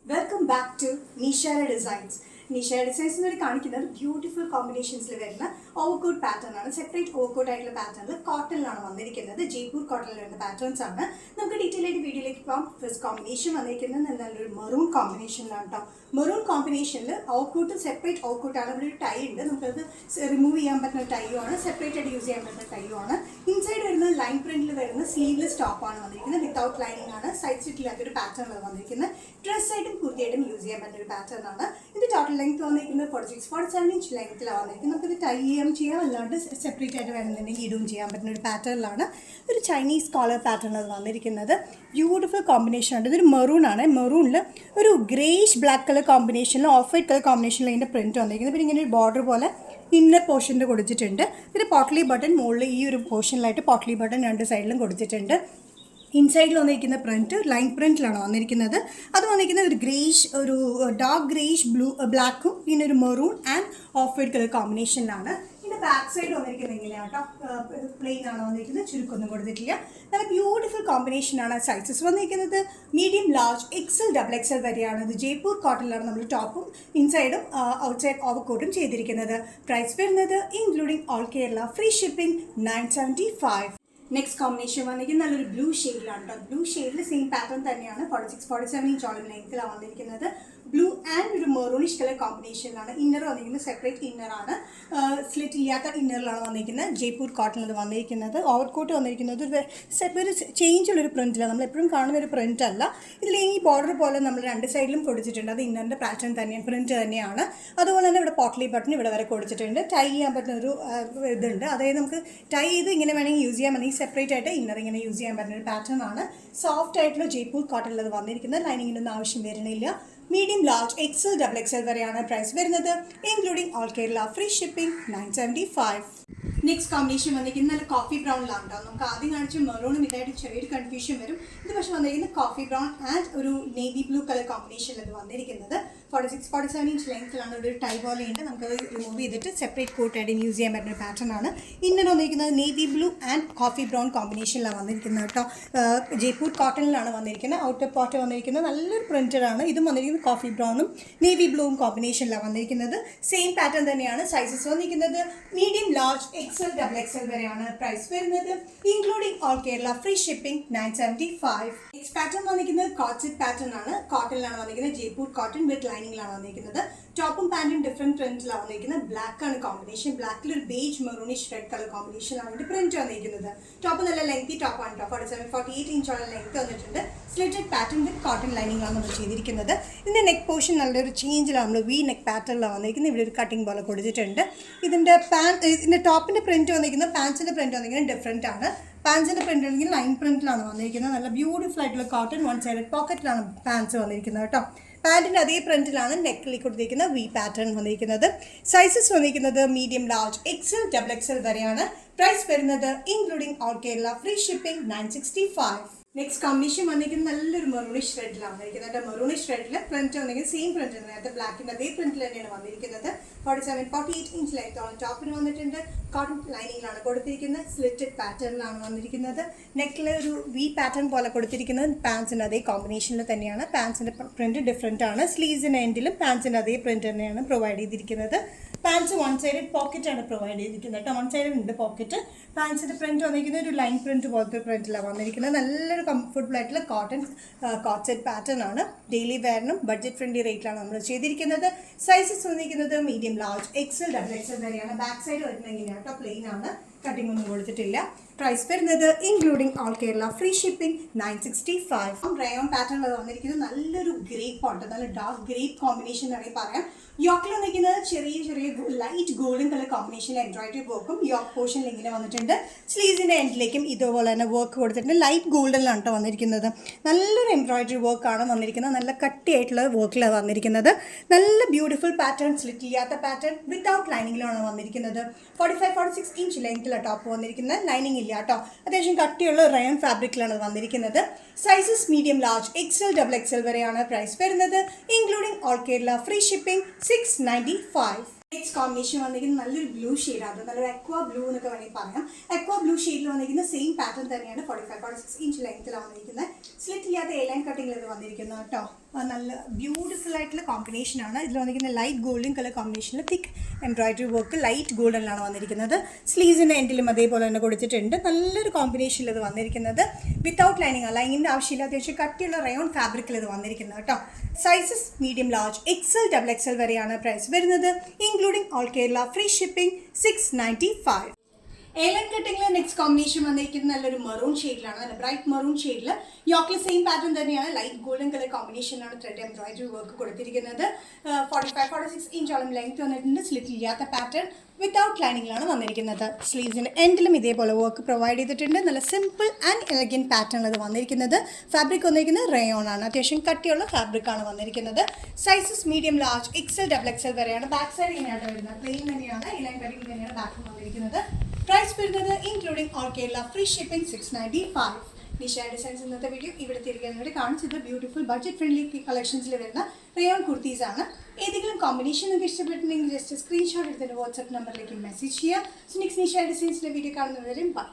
Welcome back to Nishara Designs. Nishara Designs is a beautiful combinations. Overcoat pattern, separate overcoat pattern, cotton, the Jaipur cotton patterns. We will detailed video. First combination maroon combination. Maroon combination, overcoat separate overcoat tie. Remove tie, separated use tie. Inside line print sleeveless top without lining, side stitch pattern. Dress item kurti use pattern. This total length is 46-47 inch length. We tie separate pattern. This is Chinese collar pattern. Beautiful combination. This is maroon. Maroon is greyish black color combination, off-white color combination print. This is border inner portion. This is a potly button. This portion potly button on the side. Inside print, line print that's greyish, dark greyish, blue, black, maroon and off-white color combination. In the back side, plain beautiful combination sizes. Medium, large, XL, double XL the Jaipur cotton top, inside, outside overcoat. Price including all Kerala, free shipping, $975. Next combination is blue shade. Blue shade is same pattern 46-47 inch length. Blue and maroonish color combination. Inner separate inner. Slit inner Jaipur cotton. Overcoat separate change print. Print. This border two side inner pattern print. That's potly button. Tie use separate inner use pattern. Soft Jaipur cotton lining medium, large, XL, double XL price including all Kerala, free shipping, $975. Next combination is coffee brown. Maroon with confusion. This is coffee brown and navy blue color combination. 46-47 inch length tie ball remove separate coat use pattern. Inner navy blue and coffee brown combination. Jaipur cotton outer part printed coffee brown navy blue combination. Same pattern sizes medium, large, XL, double XL price including all Kerala, free shipping, $975. Next pattern is corset pattern. Cotton Jaipur cotton with lining. Top and pant in different prints. Black combination. Black beige maroonish red color combination. Print top and lengthy top and top 47-48 inch length. Slitted pattern with cotton lining. In the neck portion, change V neck pattern. Cutting ball. In the top in the print, pants in the print different. Pants in the print line print. Beautiful cotton one sided pocket pants. Pant in the print neck V pattern. Sizes medium, large, XL, double XL price including all Kerala, free shipping, $965. Next combination is maroonish red. Maroonish red print same print black in the print 47-48 inch length on top cotton lining slitted pattern neck V pattern pants in the combination pants in the print different sleeves in end pants in the print provided pants one sided pocket and provided one sided pocket pants in the print line print print comfortable cotton corset pattern daily wear budget friendly rate sizes medium, large, XL, double XL back side plain cutting price including all Kerala, free shipping, $965. Rayon pattern grape dark grape combination. Yoke light golden color combination embroidery work. Yoke portion sleeves in the end work light golden embroidery work work beautiful pattern slit pattern without lining 45-46 inch length top lining rayon fabric sizes medium, large, XL, double XL price including all Kerala, free shipping, $695. Next combination വന്നിരിക്കുന്നത് നല്ലൊരു blue ഷെയ്ഡാണ്, നല്ലൊരു അക്വാ blue എന്നൊക്കെ വേണമെങ്കിൽ പറയാം. അക്വാ blue ഷെയ്ഡിൽ വന്നിരിക്കുന്ന same pattern തന്നെയാണ് 45-46 ഇഞ്ച് ലെങ്ത്തിലാണ് വന്നിരിക്കുന്നത്. സ്ലിറ്റ് ഇല്ലാത്ത എ ലൈൻ കട്ടിങ്ങിൽ ഇത് വന്നിരിക്കുന്നത് കേട്ടോ. നല്ല ബ്യൂട്ടിഫുൾ ആയിട്ടുള്ള കോമ്പിനേഷനാണ്. ഇതിൽ വന്നിരിക്കുന്ന ലൈറ്റ് ഗോൾഡൻ കളർ കോമ്പിനേഷനിൽ തിക്ക് എംബ്രോയിഡറി വർക്ക് ലൈറ്റ് ഗോൾഡനിലാണ് വന്നിരിക്കുന്നത്. സ്ലീവ്സിൻ്റെ എൻഡിലും അതേപോലെ തന്നെ കൊടുത്തിട്ടുണ്ട്. നല്ലൊരു കോമ്പിനേഷനിൽ ഇത് വന്നിരിക്കുന്നത്. വിത്തൗട്ട് ലൈനിങ്, ലൈനിങ്ങിൻ്റെ ആവശ്യമില്ല. അത്യാവശ്യം കട്ടിയുള്ള റയോൺ ഫാബ്രിക്കിൽ ഇത് വന്നിരിക്കുന്നത് കേട്ടോ. Sizes medium, large, XL, XXL വരെയാണ് പ്രൈസ് വരുന്നത്. Including all Kerala free shipping 695. ഏലൻ കട്ടിങ്ങിൽ നെക്സ്റ്റ് കോമ്പിനേഷൻ വന്നിരിക്കുന്നത് നല്ലൊരു മെറൂൺ ഷെയ്ഡിലാണ്, നല്ല ബ്രൈറ്റ് മെറൂൺ ഷെയ്ഡിൽ. യോക്കിൽ സെയിം പാറ്റേൺ തന്നെയാണ്, ലൈറ്റ് ഗോൾഡൻ കളർ കോമ്പിനേഷനാണ് ത്രെഡ് എംബ്രോയിഡറി വർക്ക് കൊടുത്തിരിക്കുന്നത്. 45-46 ഇഞ്ചോളം ലെങ്ത് വന്നിട്ടുണ്ട്. സ്ലിറ്റ് ഇല്ലാത്ത പാറ്റേൺ വിത്തൗട്ട് ലൈനിങ്ങിലാണ് വന്നിരിക്കുന്നത്. സ്ലീവ്സിൻ്റെ എൻഡിലും ഇതേപോലെ വർക്ക് പ്രൊവൈഡ് ചെയ്തിട്ടുണ്ട്. നല്ല സിമ്പിൾ ആൻഡ് എലഗൻറ്റ് പാറ്റേണിൽ ഇത് വന്നിരിക്കുന്നത്. ഫാബ്രിക് വന്നിരിക്കുന്നത് റയോൺ ആണ്, അത്യാവശ്യം കട്ടിയുള്ള ഫാബ്രിക്കാണ് വന്നിരിക്കുന്നത്. Sizes medium, large, XL, XXL വരെയാണ്. ബാക്ക് സൈഡ് ഇങ്ങനെയാണ് വരുന്നത്, പ്ലെയിൻ തന്നെയാണ്, ഇലൈൻ കട്ടിങ് തന്നെയാണ് ബാക്ക് വന്നിരിക്കുന്നത്. പ്രൈസ് വരുന്നത് including all Kerala free shipping 695. Nisha designs ഇന്നത്തെ വീഡിയോ ഇവിടെ തിരികെ കാണിച്ചത് ബ്യൂട്ടിഫുൾ ബഡ്ജറ്റ് ഫ്രണ്ട്ലി കളക്ഷൻസിൽ വരുന്ന റയോൺ കുർത്തീസ് ആണ്. ഏതെങ്കിലും കോമ്പിനേഷൻ നിങ്ങൾക്ക് ഇഷ്ടപ്പെട്ടിട്ടുണ്ടെങ്കിൽ ജസ്റ്റ് സ്ക്രീൻഷോട്ട് എടുത്തിട്ട് വാട്സ്ആപ്പ് നമ്പറിലേക്ക് മെസ്സേജ് ചെയ്യുക. നെക്സ്റ്റ് നിഷ ഡിസൈൻസിൻ്റെ വീഡിയോ കാണുന്നവരെയും ബൈ.